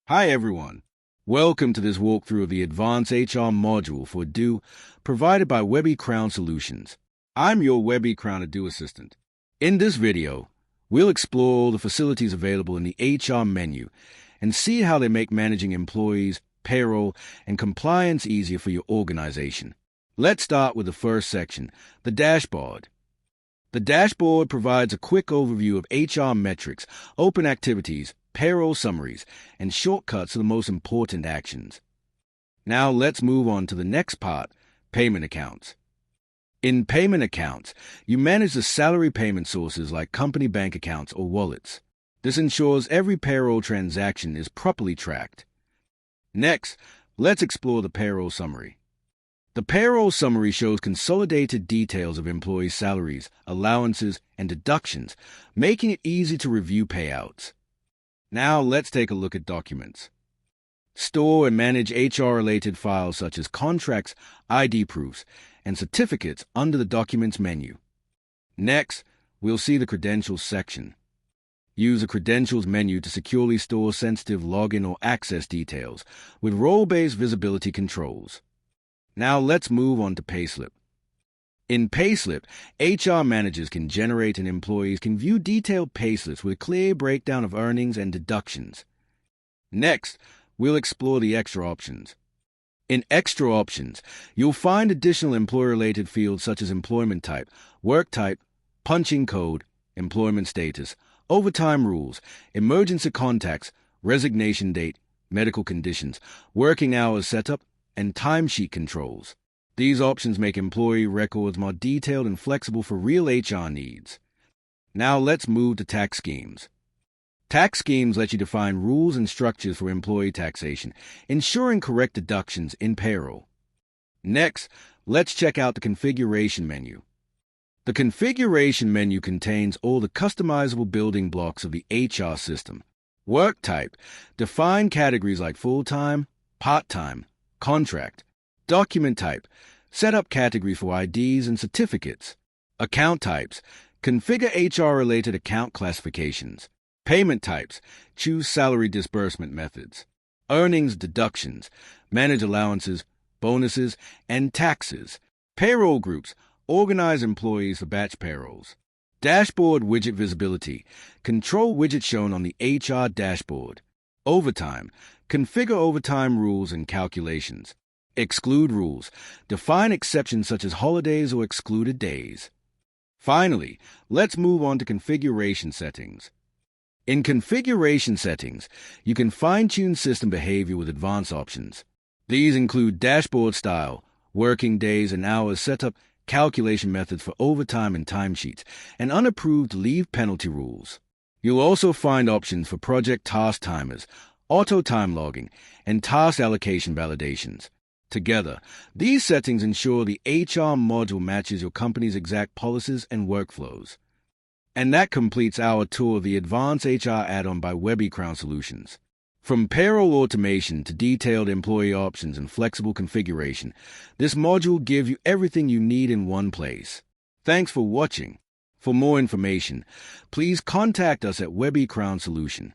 Hi everyone. Welcome to this walkthrough of the Advance HR module for Odoo provided by Webbycrown Solutions. I'm your Webbycrown Odoo assistant. In this video, we'll explore all the facilities available in the HR menu and see how they make managing employees, payroll, and compliance easier for your organization. Let's start with the first section, the dashboard. The dashboard provides a quick overview of HR metrics, open activities, payroll summaries, and shortcuts to the most important actions. Now let's move on to the next part, payment accounts. In payment accounts, you manage the salary payment sources like company bank accounts or wallets. This ensures every payroll transaction is properly tracked. Next, let's explore the payroll summary. The payroll summary shows consolidated details of employee salaries, allowances, and deductions, making it easy to review payouts. Now let's take a look at documents. Store and manage HR-related files such as contracts, ID proofs, and certificates under the Documents menu. Next, we'll see the Credentials section. Use the Credentials menu to securely store sensitive login or access details with role-based visibility controls. Now let's move on to Payslip. In Payslip, HR managers can generate and employees can view detailed payslips with a clear breakdown of earnings and deductions. Next, we'll explore the extra options. In extra options, you'll find additional employer-related fields such as employment type, work type, punching code, employment status, overtime rules, emergency contacts, resignation date, medical conditions, working hours setup, and timesheet controls. These options make employee records more detailed and flexible for real HR needs. Now let's move to tax schemes. Tax schemes let you define rules and structures for employee taxation, ensuring correct deductions in payroll. Next, let's check out the configuration menu. The configuration menu contains all the customizable building blocks of the HR system. Work type, define categories like full-time, part-time, contract. Document type, set up categories for IDs and certificates. Account types, configure HR-related account classifications. Payment types, choose salary disbursement methods. Earnings deductions, manage allowances, bonuses, and taxes. Payroll groups, organize employees for batch payrolls. Dashboard widget visibility, control widgets shown on the HR dashboard. Overtime, configure overtime rules and calculations. Exclude rules, define exceptions such as holidays or excluded days. Finally, let's move on to configuration settings. In configuration settings, you can fine-tune system behavior with advanced options. These include dashboard style, working days and hours setup, calculation methods for overtime and timesheets, and unapproved leave penalty rules. You'll also find options for project task timers, auto time logging, and task allocation validations. Together, these settings ensure the HR module matches your company's exact policies and workflows. And that completes our tour of the Advance HR Addon by Webbycrown Solutions. From payroll automation to detailed employee options and flexible configuration, this module gives you everything you need in one place. Thanks for watching. For more information, please contact us at Webbycrown Solutions.